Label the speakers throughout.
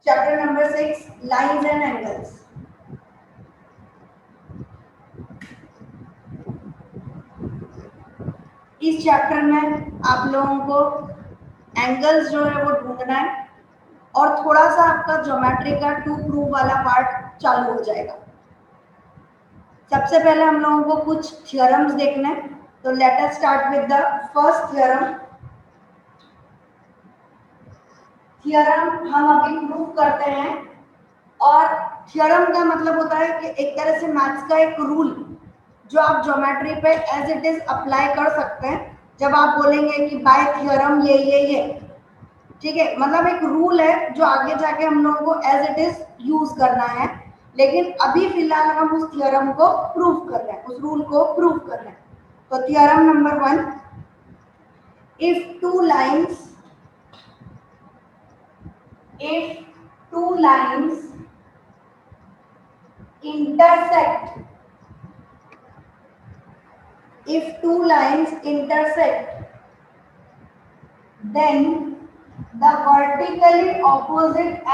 Speaker 1: Chapter number 6 lines and angles. इस chapter में आप लोगों को एंगल्स जो है वो ढूंढना है और थोड़ा सा आपका ज्योमेट्री का टू प्रूव वाला पार्ट चालू हो जाएगा। सबसे पहले हम लोगों को कुछ थ्योरम्स देखने हैं, तो let us start with the first theorem. Theorem हम अभी प्रूव करते हैं और थ्योरम का मतलब होता है कि एक तरह से मैथ्स का एक रूल जो आप ज्योमेट्री पे एज इट इज अप्लाई कर सकते हैं। जब आप बोलेंगे कि बाय थ्योरम ये ठीक है, मतलब एक रूल है जो आगे जाके हम लोगों को एज इट इज यूज करना है, लेकिन अभी फिलहाल हम उस थ्योरम को प्रूव कर रहे हैं, उस रूल को प्रूव कर रहे हैं। तो theorem number 1, if two lines intersect if two lines intersect, then the vertically opposite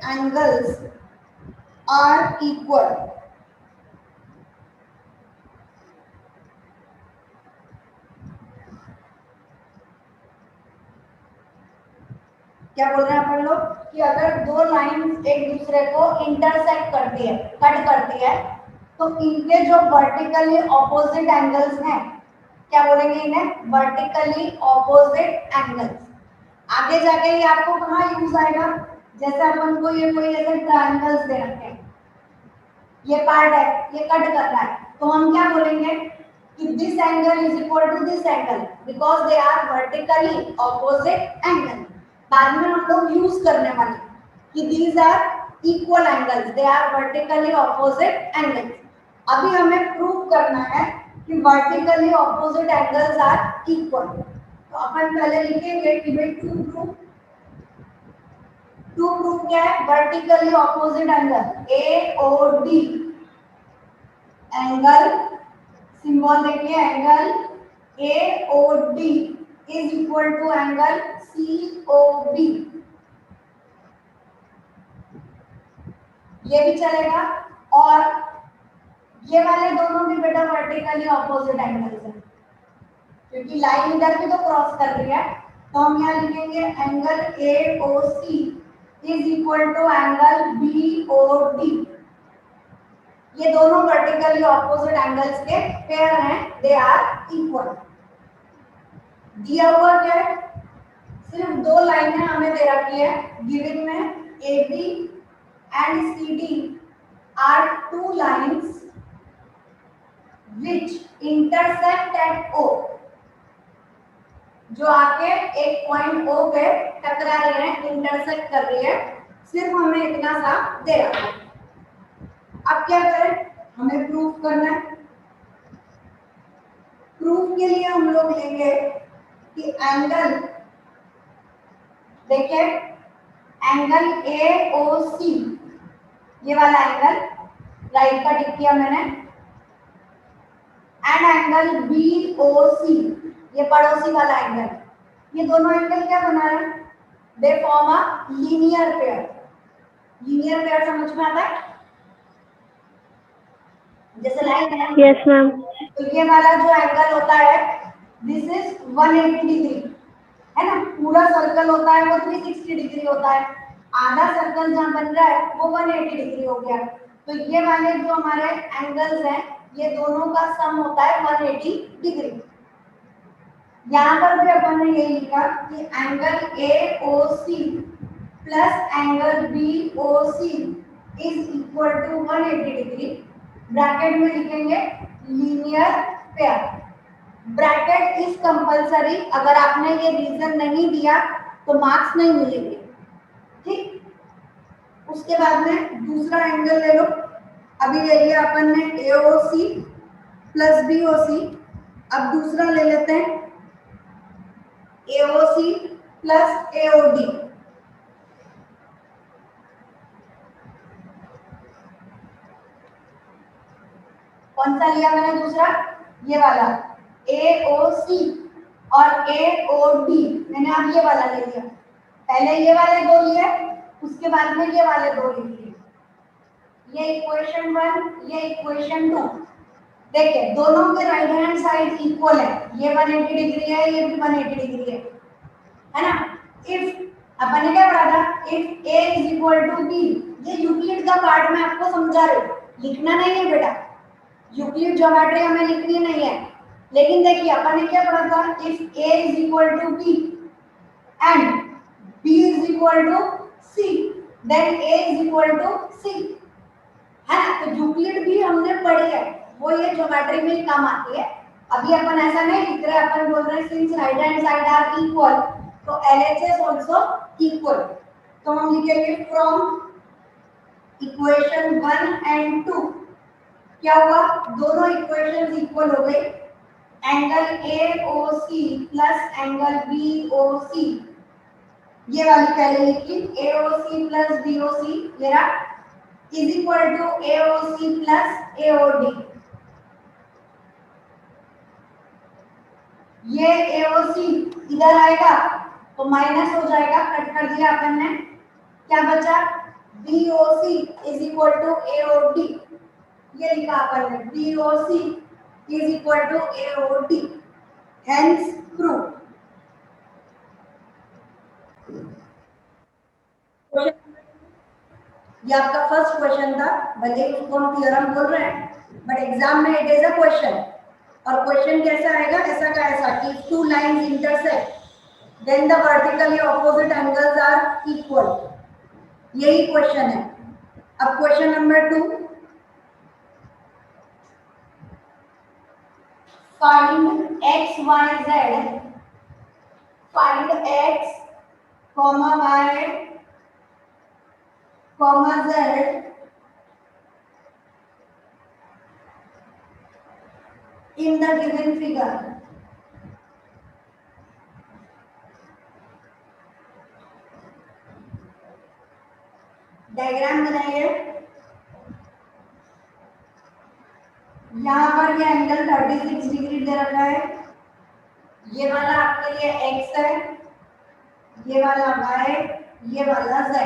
Speaker 1: angles are equal. क्या बोल रहे हैं अपन लोग कि अगर दो लाइन एक दूसरे को इंटरसेक्ट करती है, कट करती है, तो इनके जो वर्टिकली ऑपोजिट एंगल्स हैं, क्या बोलेंगे इन्हें? Vertically opposite angles. आगे जाके ये आपको कहाँ यूज आएगा? जैसे अपन को ये कोई ऐसे ट्रायंगल्स दे रखे हैं, ये पार्ट है, ये कट कर रहा है, तो हम क्या बोलेंगे कि this angle is equal to this angle because they are vertically opposite angle. बाद में हम लोग यूज करने वाले कि these are equal angles, they are vertically opposite angles. अभी हमें प्रूव करना है कि vertically opposite angles are equal. तो अपन पहले लिखेंगे कि भाई टू प्रूव क्या है? Vertically opposite angle AOD, angle symbol देखिए, angle AOD is equal to angle COB। ये भी चलेगा और ये वाले दोनों भी बेटा वर्टिकली ऑपोजिट एंगल्स हैं, क्योंकि लाइन इधर भी तो क्रॉस कर रही है। तो हम यहाँ लिखेंगे angle AOC is equal to angle BOD। ये दोनों वर्टिकली ऑपोजिट एंगल्स के पेयर हैं, दे आर इक्वल। दिया हुआ क्या है? सिर्फ दो लाइनें हमें दे रखी है गिवन में, AB and CD are two lines which intersect at O, जो आके एक पॉइंट O पे टकरा रही है, इंटरसेक्ट कर रही है। सिर्फ हमें इतना सा दे रखा है। अब क्या करें? हमें प्रूव करना है। प्रूफ के लिए हम लोग लेंगे कि एंगल, देखिए एंगल AOC, ये वाला एंगल राइट का टिक किया मैंने, एंड एंगल BOC, ये पड़ोसी वाला एंगल, ये दोनों एंगल क्या बना रहे हैं? दे form a linear pair. Linear pair समझ में आता है? जैसे लाइन है,
Speaker 2: यस मैम।
Speaker 1: तो ये वाला जो एंगल होता है दिस इज 180 डिग्री, है ना? पूरा सर्कल होता है वो 360 डिग्री होता है, आधा सर्कल जहाँ बन रहा है वो 180 डिग्री हो गया। तो ये वाले जो हमारे एंगल्स हैं, ये दोनों का सम होता है 180 डिग्री। यहाँ पर भी अपन ने ये लिखा कि angle AOC plus angle BOC is equal to 180 degree. Bracket में लिखेंगे linear pair. Bracket is compulsory, अगर आपने ये रीजन नहीं दिया तो मार्क्स नहीं मिलेंगे, ठीक? उसके बाद में दूसरा एंगल ले लो। अभी ले लिया अपन ने AOC प्लस BOC, अब दूसरा ले लेते हैं AOC प्लस AOD। कौन सा लिया मैंने दूसरा? ये वाला AOC और AOD, मैंने अब ये वाला ले लिया, पहले ये वाले दो लिए, उसके बाद में ये वाले दो ले लिए। ये इक्वेशन 1, ये इक्वेशन 2। देखिए दोनों के राइट हैंड साइड इक्वल है, ये 180 डिग्री है, ये भी 180 डिग्री है ना। इफ अपन ने क्या पढ़ा था, if A is equal to B, ये यूक्लिड का पार्ट मैं आपको समझा रही हूँ, लिखना नहीं है बेटा, यूक्लिड ज्योमेट्री हमें लिखनी नहीं है। लेकिन देखिए अपन ने क्या पढ़ा था, if A is equal to B and B is equal to C, then A is equal to C, है ना। तो यूक्लिड भी हमने पढ़ी है, वो ये ज्योमेट्री में काम आती है। अभी अपन ऐसा नहीं लिख रहे, अपन बोल रहे हैं since right hand side are equal, तो LHS आल्सो इक्वल। तो हम लिखेंगे फ्रॉम इक्वेशन 1 एंड 2 क्या हुआ, दोनों इक्वेशंस इक्वल हो गई। Angle AOC plus angle BOC, ये वाली पहले लिखी, AOC प्लस BOC ये रहा, is equal to AOC plus AOD। ये AOC इधर आएगा तो माइनस हो जाएगा, कट कर दिया अपन ने, क्या बचा, BOC is equal to AOD, ये लिखा अपन ने, BOC is equal to AOD, hence prove. ये आपका फर्स्ट क्वेश्चन था, भले उसको हम थ्योरम बोल रहे हैं, बट एग्जाम में इट इज अ क्वेश्चन। और क्वेश्चन कैसा आएगा, ऐसा का ऐसा कि two lines intersect then the vertically opposite angles are equal, यही क्वेश्चन है। अब question number 2, find x y z, फाइंड x comma y comma z in the given figure। Diagram बनाइए। यहाँ पर ये एंगल 36 डिग्री दे रखा है, ये वाला आपके लिए x है, ये वाला y, ये वाला z।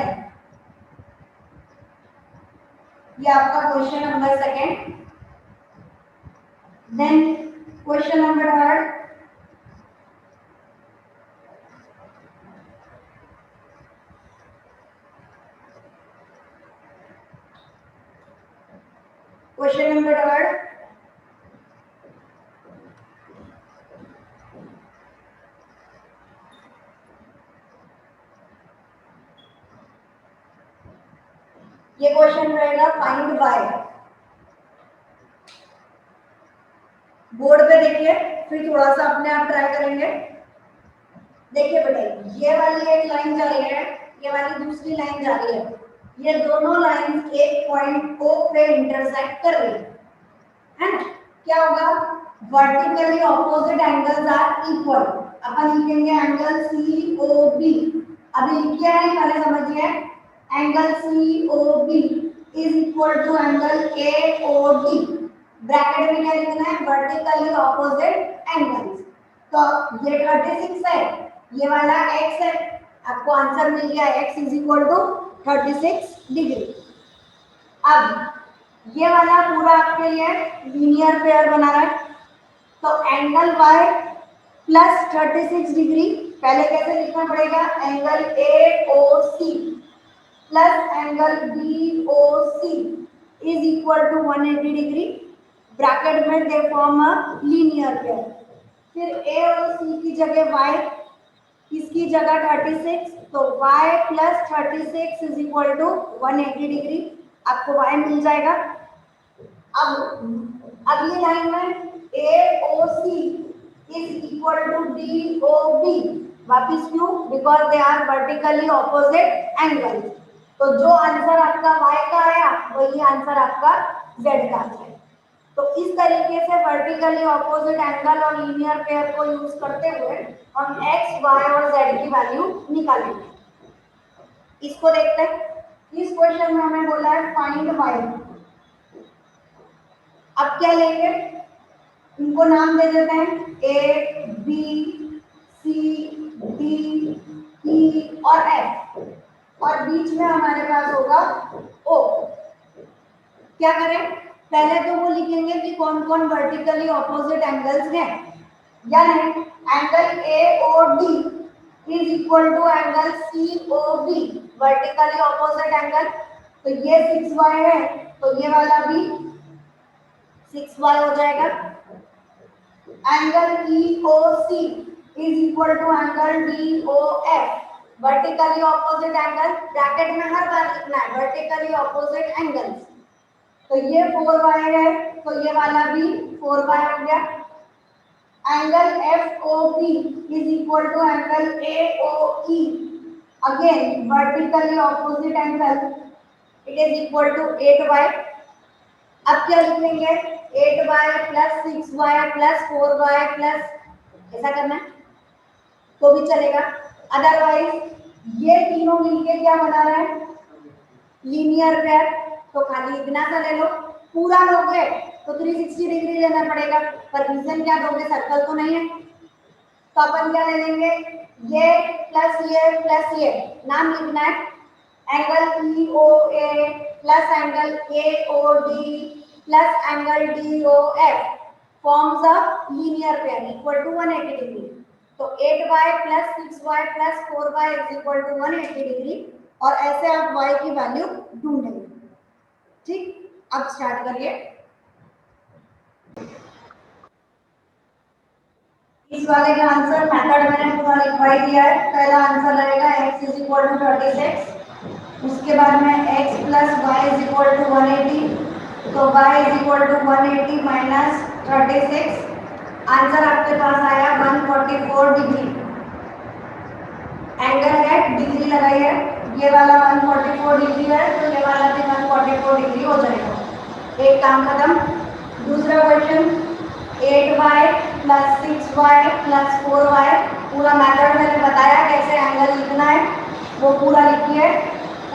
Speaker 1: ये आपका question number 2। Then question number 3, question number 3, ये क्वेश्चन रहेगा फाइंड y। बोर्ड पे देखिए, फिर थोड़ा सा अपने आप ट्राई करेंगे। देखिए बेटा, ये वाली एक लाइन जा रही है, ये वाली दूसरी लाइन जा रही है, ये दोनों लाइन एक पॉइंट O पे इंटरसेक्ट कर रही है ना। क्या होगा, vertically opposite angles are equal, अपन लिखेंगे एंगल COB। अभी लिखिए नहीं, पहले समझिए, angle COB is equal to angle AOD। Bracket में क्या लिखना है, वर्टिकली ऑपोजिट एंगल्स। तो ये 36 है, ये वाला x है, आपको आंसर मिल गया x is equal to 36 degree. अब ये वाला पूरा आपके लिए लीनियर पेयर बना रहा है, तो एंगल y प्लस 36 डिग्री, पहले कैसे लिखना पड़ेगा, angle AOC plus angle BOC is equal to 180 degree, bracket में they form a linear pair. फिर A और C की जगह y, इसकी जगह 36, तो y plus 36 is equal to 180 degree, आपको y मिल जाएगा। अब अगली लाइन में AOC is equal to DOB, वापिस क्यों, because they are vertically opposite angles. तो जो आंसर आपका y का आया वही आंसर आपका z का है। तो इस तरीके से वर्टिकली ऑपोजिट एंगल और लीनियर पेयर को यूज करते हुए हम x, y और z की वैल्यू निकालेंगे। इसको देखते हैं। इस क्वेश्चन में हमें बोला है फाइंड y। अब क्या लेंगे, इनको नाम दे देते हैं A B C D E और एफ, और बीच में हमारे पास होगा ओ। क्या करें, पहले तो वो लिखेंगे कि कौन कौन वर्टिकली ऑपोजिट एंगल्स हैं, यानी angle A O D is equal to angle C O B, vertically opposite angle. तो ये 6y है, तो ये वाला भी 6y हो जाएगा। Angle E O C is equal to angle D O F, vertically opposite angle, bracket में हर बार लिखना है वर्टिकली ऑपोजिट एंगल्स। तो ये 4y है, तो ये वाला भी 4y हो गया। Angle F O P is equal to angle A O E, again vertically opposite angle, it is equal to 8y। अब क्या लिखेंगे, 8y plus 6y plus 4y plus, ऐसा करना है तो भी चलेगा। अदरवाइज ये तीनों मिलके क्या बना रहे हैं, लीनियर पेयर। तो खाली इतना सा ले लो, पूरा लोगे तो 360 डिग्री लेना पड़ेगा, पर रीजन क्या दोगे, सर्कल तो नहीं है। तो अपन क्या ले लेंगे, ये प्लस ये नाम लिखना है, angle E O A plus angle A O D plus angle D O F forms a linear pair equal to 180 degree. तो 8y plus 6y plus 4y is equal to 180 degree, और ऐसे आप y की value ढूंढेंगे। ठीक, अब start करिए। इस वाले का आंसर मेथड मैंने पूरा लिखवाई दिया है। पहला आंसर रहेगा x इज इक्वल टू 36, उसके बाद में x plus Y is equal to 180, तो y is equal to 180 minus 36, answer आपके पास आया 144 डिग्री। एंगल है, डिग्री लगाई है, ये वाला 144 डिग्री है, तो ये वाला भी 144 डिग्री हो जाएगा। एक काम खत्म। दूसरा question, 8y plus 6y plus 4y, पूरा मेथड मैंने बताया कैसे एंगल लिखना है, वो पूरा लिखिए।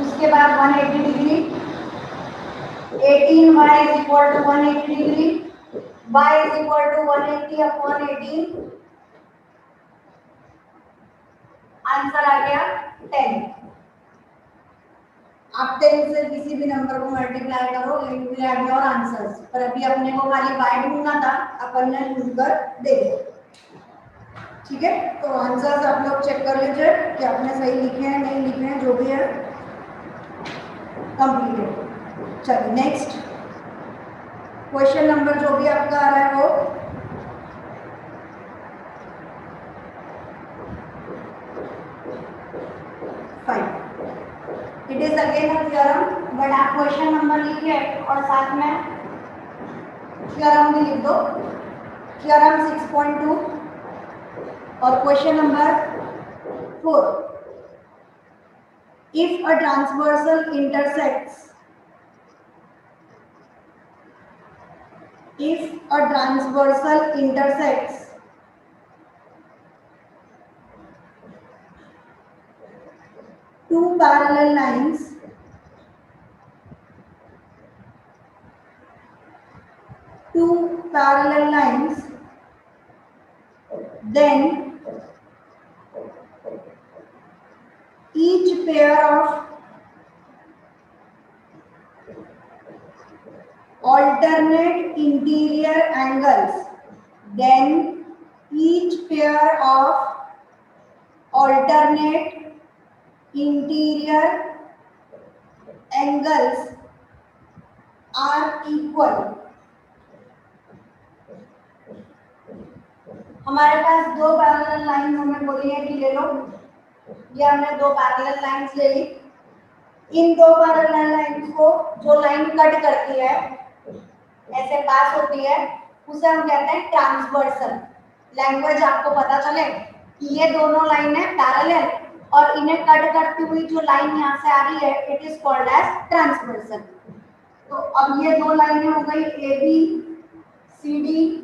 Speaker 1: उसके बाद 180 degree, 18y is equal to 180 degree, y is equal to 180 upon 18, answer आ गया 10। आप 10 से किसी भी नंबर को मल्टीप्लाई करो, it will have your answers. पर अभी अपने को खाली y ढूंढना था, अपन ने ढूंढकर दे दिया। ठीक है, तो आंसर्स आप लोग चेक कर लीजिए कि आपने सही लिखे हैं नहीं लिखे हैं, जो भी है कंप्लीटेड। चलिए नेक्स्ट क्वेश्चन नंबर जो भी आपका आ रहा है वो it is again a theorem, but आप क्वेश्चन नंबर लिखिए और साथ में थ्योरम भी लिख दो। थ्योरम 6.2 और question number 4, if a transversal intersects two parallel lines, then each pair of alternate interior angles, are equal। हमारे पास दो पैरेलल लाइन हमें बोली है कि ले लो, ये हमने दो पैरेलल लाइंस ले ली। इन दो पैरेलल लाइंस को जो लाइन कट करती है, ऐसे पास होती है, उसे हम कहते हैं ट्रांसवर्सल। लैंग्वेज आपको पता चले कि ये दोनों लाइन है पैरेलल, और इन्हें कट करती हुई जो लाइन यहाँ से आ रही है, it is called as transversal. तो अब ये दो लाइनें हो गई ए बी सी डी,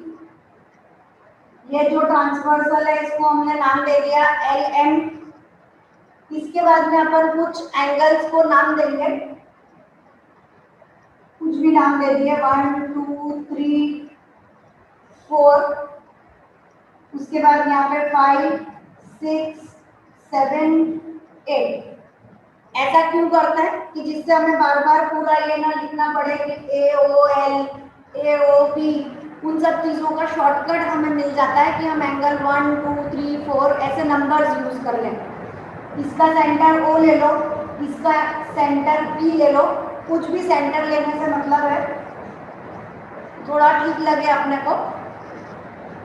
Speaker 1: ये जो ट्रांसवर्सल है इसको हमने नाम दे दिया एल एम। इसके बाद में अपन कुछ एंगल्स को नाम देंगे, कुछ भी नाम दे दिए, 1 2 3 उसके बाद यहाँ पे 5 6 7 8। ऐसा क्यों करता है कि जिससे हमें बार बार पूरा ये ना लिखना पड़े कि AOL AOB, उन सब चीजों का शॉर्टकट हमें मिल जाता है कि हम एंगल 1 2 3 4 ऐसे नंबर्स यूज कर लें। इसका सेंटर O ले लो, इसका सेंटर P ले लो, कुछ भी सेंटर लेने से मतलब है थोड़ा ठीक लगे अपने को।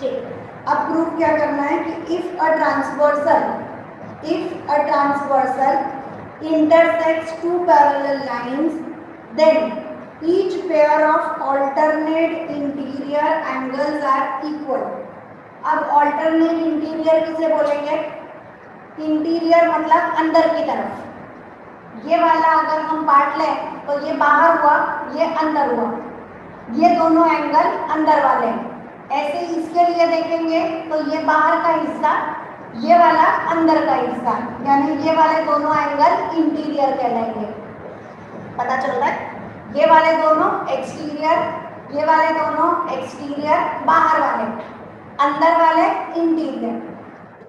Speaker 1: ठीक, अब प्रूफ क्या करना है कि if a transversal intersects two parallel lines, then each pair of alternate interior angles are equal. अब alternate interior किसे बोलेंगे? इंटीरियर मतलब अंदर की तरफ। ये वाला अगर हम पार्ट लें तो ये बाहर हुआ, ये अंदर हुआ, ये दोनों एंगल अंदर वाले हैं। ऐसे इसके लिए देखेंगे तो ये बाहर का हिस्सा, ये वाला अंदर का हिस्सा, यानी ये वाले दोनों एंगल इंटीरियर कहलाएंगे। पता चल रहा है? ये वाले दोनों एक्सटीरियर, ये वाले दोनों एक्सटीरियर, बाहर वाले, अंदर वाले इंटीरियर।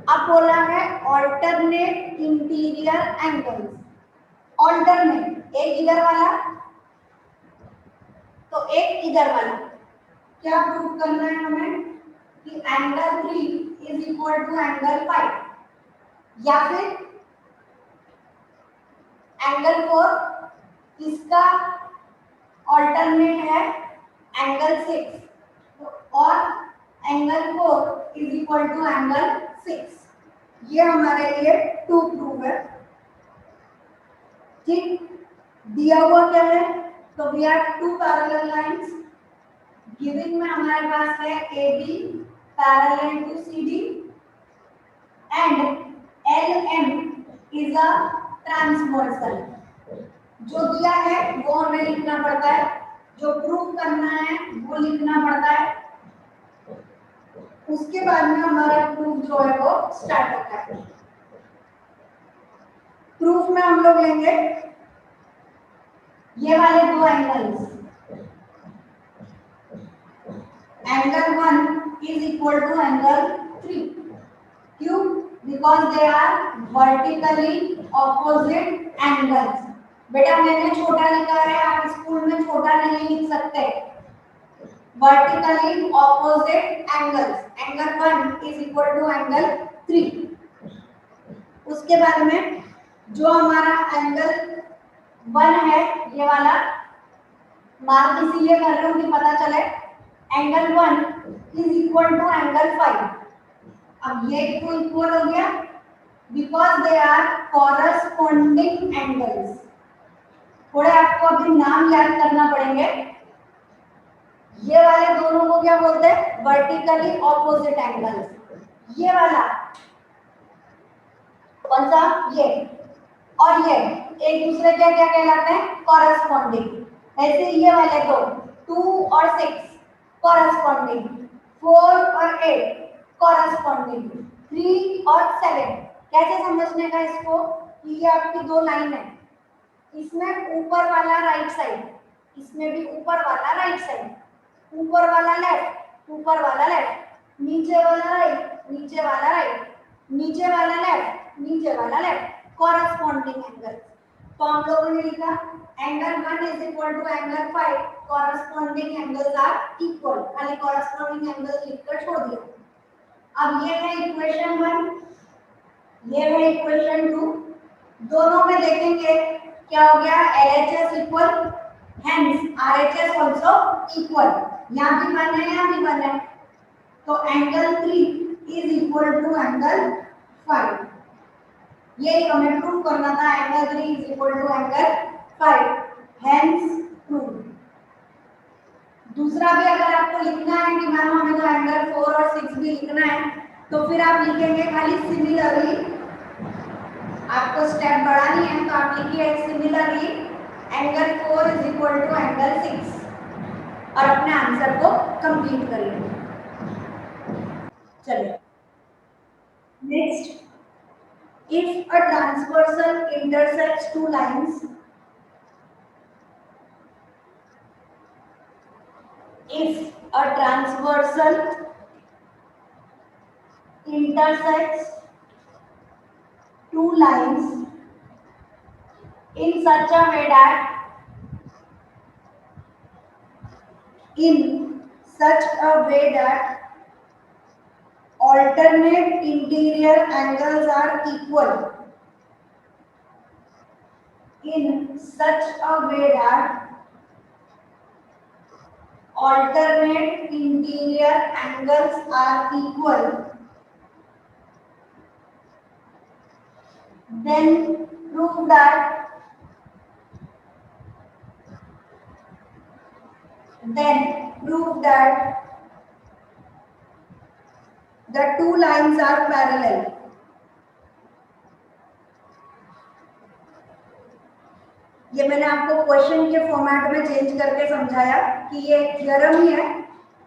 Speaker 1: अब बोला है ऑल्टरनेट इंटीरियर एंगल्स। ऑल्टरनेट, एक इधर वाला तो एक इधर वाला। क्या प्रूव करना है हमें कि angle 3 is equal to angle 5, या फिर एंगल 4 इसका ऑल्टरनेट है एंगल 6, और angle 4 is equal to angle 6। ये हमारे लिए 2 प्रूफ है। ठीक, दिया हुआ क्या है? तो we are 2 parallel lines, giving में हमारे पास है AB parallel to CD and LM is a transversal. जो दिया है वो हमें लिखना पड़ता है, जो प्रूव करना है वो लिखना पड़ता है, उसके बाद में हमारा प्रूफ जो है वो स्टार्ट होता है। प्रूफ में हम लोग लेंगे ये वाले दो angles, angle 1 is equal to angle 3। क्यों? Because they are vertically opposite angles. बेटा मैंने छोटा लिखा है, आप स्कूल में छोटा नहीं लिख सकते। Vertically opposite angles, angle 1 is equal to angle 3। उसके बाद में जो हमारा एंगल 1 है, ये वाला मार्क इसीलिए कर रहे हूँ कि पता चले, angle 1 is equal to angle 5। अब ये क्यों इक्वल हो गया? Because they are corresponding angles. थोड़े आपको अभी नाम याद करना पड़ेंगे। ये वाले दोनों को क्या बोलते हैं? Vertically opposite angles. ये वाला कौन सा? ये और ये एक दूसरे के क्या कहलाते हैं? कॉरस्पॉन्डिंग। ऐसे ये वाले दो 2 और 6 कॉरस्पॉन्डिंग, 4 और 8 कॉरस्पॉन्डिंग, 3 और 7। कैसे समझने का इसको कि ये आपकी दो लाइन है, इसमें ऊपर वाला राइट साइड, इसमें भी ऊपर वाला राइट साइड, ऊपर वाला लेफ्ट, ऊपर वाला लेफ्ट, नीचे वाला राइट, नीचे वाला राइट, नीचे वाला लेफ्ट, नीचे वाला लेफ्ट, कॉरस्पॉन्डिंग एंगल। तो हम लोगों ने लिखा angle 1 is equal to angle 5, corresponding angles are equal. खाली कॉरस्पॉन्डिंग एंगल्स लिखकर छोड़ दिया। अब ये है इक्वेशन 1, ये है इक्वेशन 2। दोनों में देखेंगे क्या हो गया? LHS equal, hence RHS also equal. यहाँ भी बन है, यहाँ भी बन है, तो angle 3 is equal to angle 5। ये हमें प्रूव करना था, angle 3 is equal to angle 5, hence prove. दूसरा भी अगर आपको लिखना है कि मैम हमें तो एंगल 4 और 6 भी लिखना है, तो फिर आप लिखेंगे खाली सिमिलरली। आपको स्टेप बढ़ानी है तो आप लिखिए similarly angle 4 is equal to angle 6 और अपने आंसर को कंप्लीट करिए। चलिए next, if a transversal intersects two lines, if a transversal intersects two lines in such a way that alternate interior angles are equal. In such a way that alternate interior angles are equal, then prove that the two lines are parallel. ये मैंने आपको question के format में change करके समझाया कि ये theorem ही है,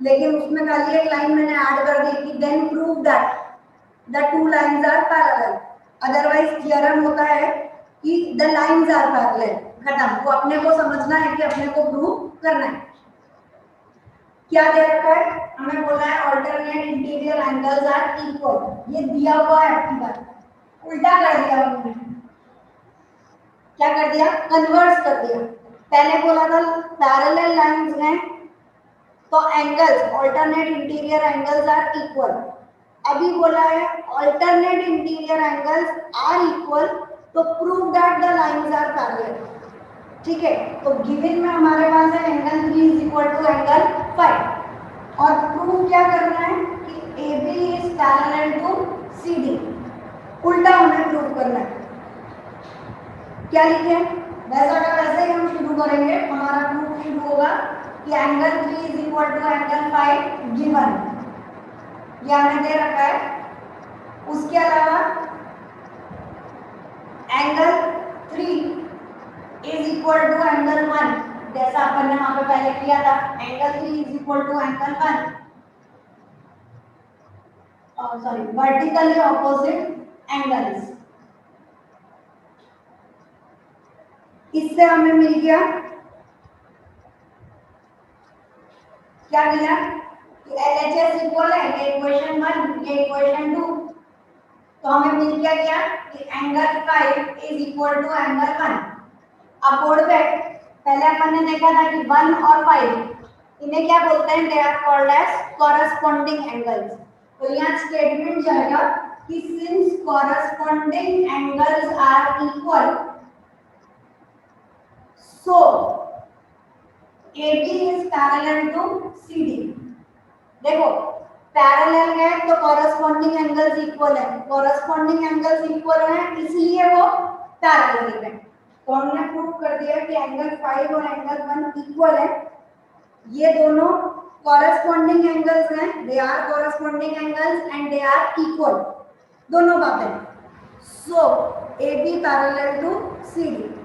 Speaker 1: लेकिन उसमें खाली एक लाइन मैंने ऐड कर दी कि then prove that the two lines are parallel. Otherwise theorem होता है कि द लाइंस आर पैरेलल, खत्म। वो अपने को समझना है कि अपने को प्रूव करना है। क्या दे रखा है? हमें बोला है alternate interior angles are equal. ये दिया हुआ है आपकी बात, उल्टा कर दिया हमने। क्या कर दिया? कन्वर्स कर दिया। पहले बोला था पैरेलल लाइंस हैं तो angles alternate interior angles are equal. अभी बोला है alternate interior angles are equal तो prove that the lines are parallel. ठीक है, तो गिवन में हमारे पास है angle 3 is equal to angle 5 और प्रूव क्या करना है कि AB is parallel to CD। उल्टा हमें प्रूव करना है। क्या लिखे? वैसा का वैसे ही हम शुरू करेंगे। हमारा प्रूफ शुरू होगा कि angle 3 is equal to angle 5 given, ये हमें दे रखा है। उसके अलावा angle 3 is equal to angle 1, जैसा अपन ने वहां पे पहले किया था। Angle 3 is equal to angle 1, sorry, vertically opposite angles. इससे हमें मिल गया, क्या मिला कि LHS इक्वल है, ये इक्वेशन 1, ये इक्वेशन 2। तो हमें मिल गया क्या कि angle 5 is equal to angle 1। अब बोर्ड पे पहले अपन ने देखा था कि 1 और 5 इन्हें क्या बोलते हैं? They are called as corresponding angles. तो यहाँ स्टेटमेंट जाएगा कि since corresponding angles are equal so AB is parallel to CD। देखो पैरेलल है तो कॉरेस्पॉन्डिंग एंगल्स इक्वल है, कॉरेस्पॉन्डिंग एंगल्स इक्वल है इसलिए वो पैरेलल है। तो हमने प्रूव कर दिया कि एंगल 5 और एंगल 1 इक्वल है। ये दोनों कॉरेस्पॉन्डिंग एंगल्स हैं, they are corresponding angles and they are equal, दोनों बातें। So AB parallel to CD।